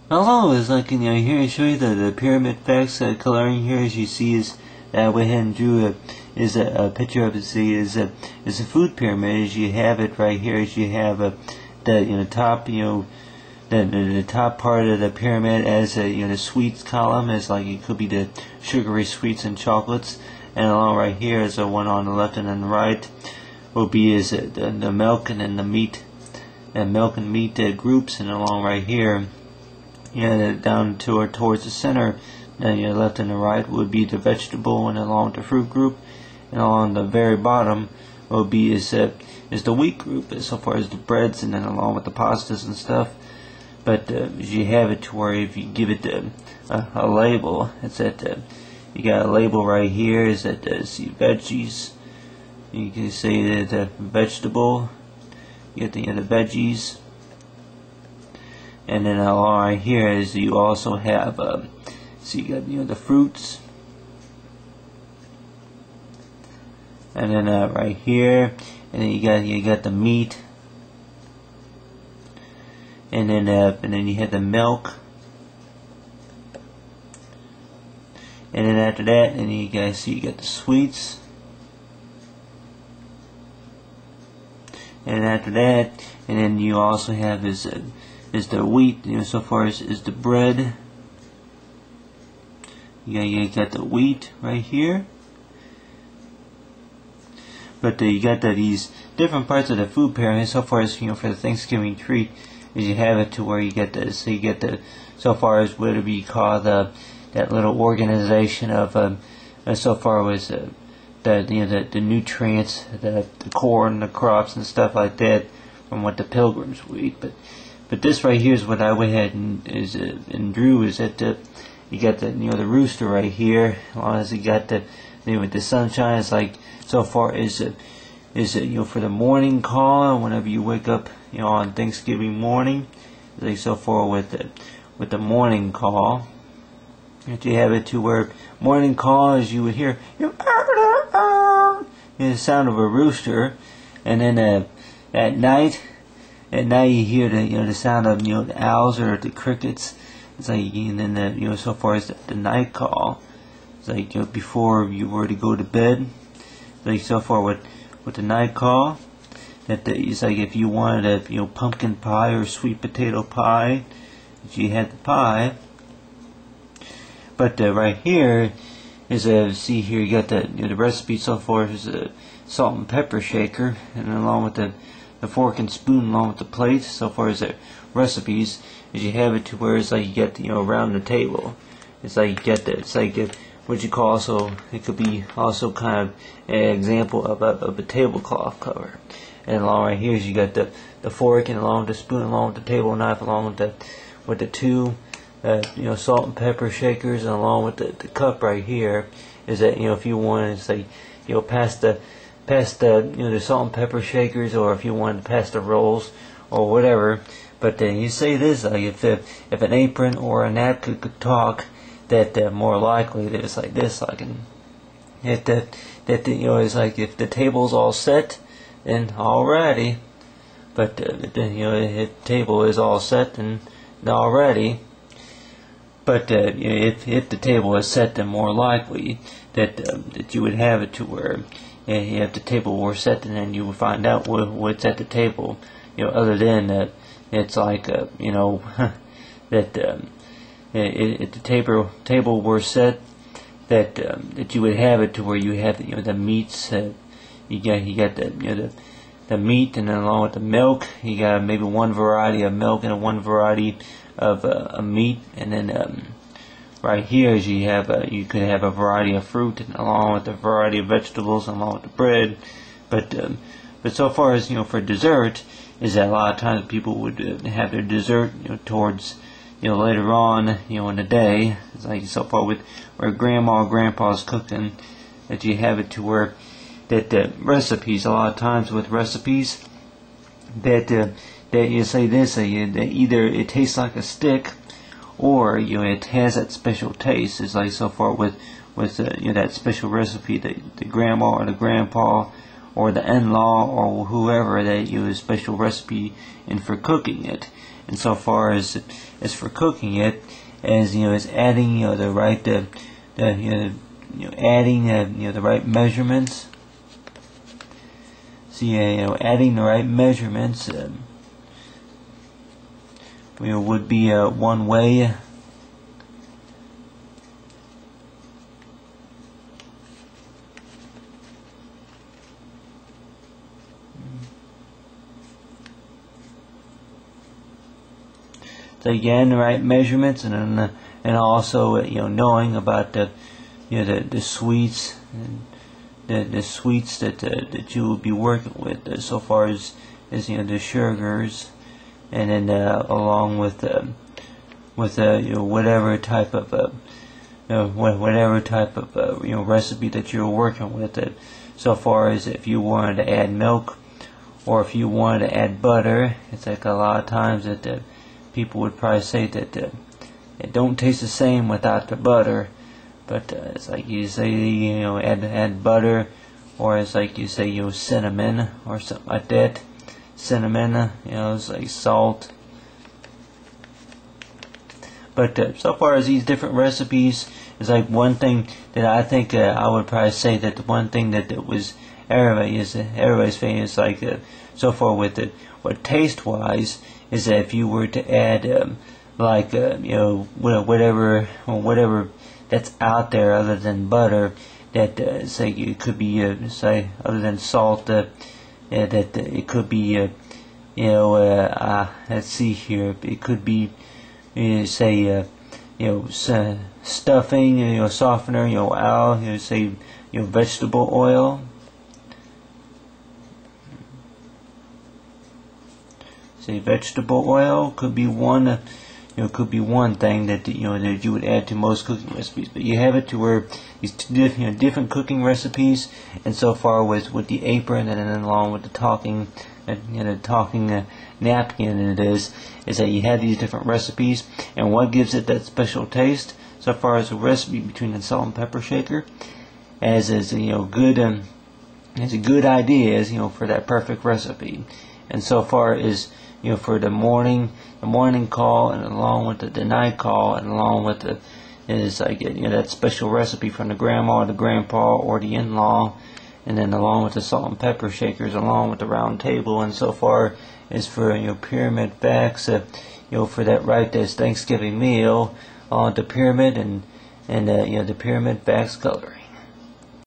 Hello, it's like here to show you the pyramid facts coloring here. As you see, is I went ahead and drew a picture of it. See, is a food pyramid. As you have it right here, as you have the top the top part of the pyramid as the sweets column is like it could be the sugary sweets and chocolates, and along right here is the one on the left, and then the right will be is the milk and then the meat and milk and meat groups, and along right here down towards the center, then your left and the right would be the vegetable, and along the fruit group, and along the very bottom will be is the wheat group, as so far as the breads, and then along with the pastas and stuff. But you have it to where if you give it a label, it's that you got a label right here is that see veggies. You can say that vegetable. You get the veggies. And then along right here is you also have so you got the fruits, and then right here, and then you got the meat, and then you have the milk, and then after that, and you guys see you got the sweets, and after that, and then you also have is the wheat, so far as is the bread. You got the wheat right here. But you got these different parts of the food pyramid, so far as for the Thanksgiving treat, is you have it to where you get so you get so far as what would be called that little organization of so far as the nutrients, the corn, the crops and stuff like that, from what the pilgrims would eat. But this right here is what I went ahead and drew, is that you got the the rooster right here. As long as you got with the sunshine, it's like so far is for the morning call whenever you wake up on Thanksgiving morning. Like so far with the morning call, that you have it to where morning call is you would hear the sound of a rooster, and then at night. And now you hear the sound of the owls or the crickets. It's like, and then so far as the night call, it's like before you were to go to bed. Like so far with the night call, that it's like if you wanted a pumpkin pie or sweet potato pie, that you had the pie. But right here is see here you got the recipe so far is a salt and pepper shaker, and along with the fork and spoon along with the plate, so far as the recipes, is you have it to where it's like you get around the table. It's like you get it's like what you call also, it could be also kind of an example of a tablecloth cover. And along right here is you got the fork, and along with the spoon, along with the table knife, along with the two salt and pepper shakers, and along with the cup right here is that if you want to say past the salt and pepper shakers, or if you wanted to pass the rolls or whatever. But you say this, like if an apron or a napkin could talk, that more likely that it's like this, like that it's like if the table's all set, then alrighty. But then the table is all set, then alrighty. But if the table is set, then more likely that you would have it to where if the table were set, and then you would find out what's at the table. Other than that, it's like that if the table were set, that you would have it to where you have the meats. You got the meat, and then along with the milk, you got maybe one variety of milk and one variety of meat, and then right here is you have you could have a variety of fruit, and along with a variety of vegetables, and along with the bread. But so far as for dessert, is that a lot of times people would have their dessert towards later on in the day. It's like so far with where grandma or grandpa's cooking, that you have it to where that recipes, a lot of times with recipes, that you say this, that either it tastes like a stick, or it has that special taste. It's like so far with that special recipe that the grandma or the grandpa or the in-law or whoever that a special recipe in for cooking it. and so far as for cooking it, as as adding the right adding the right measurements. So adding the right measurements would be one way. So again, the right measurements, and then and also knowing about the sweets and the sweets that you will be working with, so far as the sugars, and then along with whatever type of recipe that you're working with. So far as if you wanted to add milk, or if you wanted to add butter, it's like a lot of times that people would probably say that it don't taste the same without the butter, but it's like you say add butter, or it's like you say cinnamon or something like that. Cinnamon, it's like salt. But so far as these different recipes, is like one thing that I think I would probably say that the one thing that was everybody's famous, like so far with it, what taste wise, is that if you were to add whatever that's out there other than butter, that say it could be say other than salt, that it could be let's see here, it could be say stuffing, softener, say vegetable oil. Say vegetable oil could be one, could be one thing that that you would add to most cooking recipes. But you have it to where these different cooking recipes, and so far with the apron, and then along with the talking, napkin, and it is that you have these different recipes, and what gives it that special taste. So far as a recipe between the salt and pepper shaker, as is good, as a good idea is for that perfect recipe, and so far is for the morning call, and along with the night call, and along with the is like that special recipe from the grandma or the grandpa or the in-law, and then along with the salt and pepper shakers, along with the round table, and so far is for pyramid facts, for that right there's Thanksgiving meal on the pyramid, and the pyramid facts color.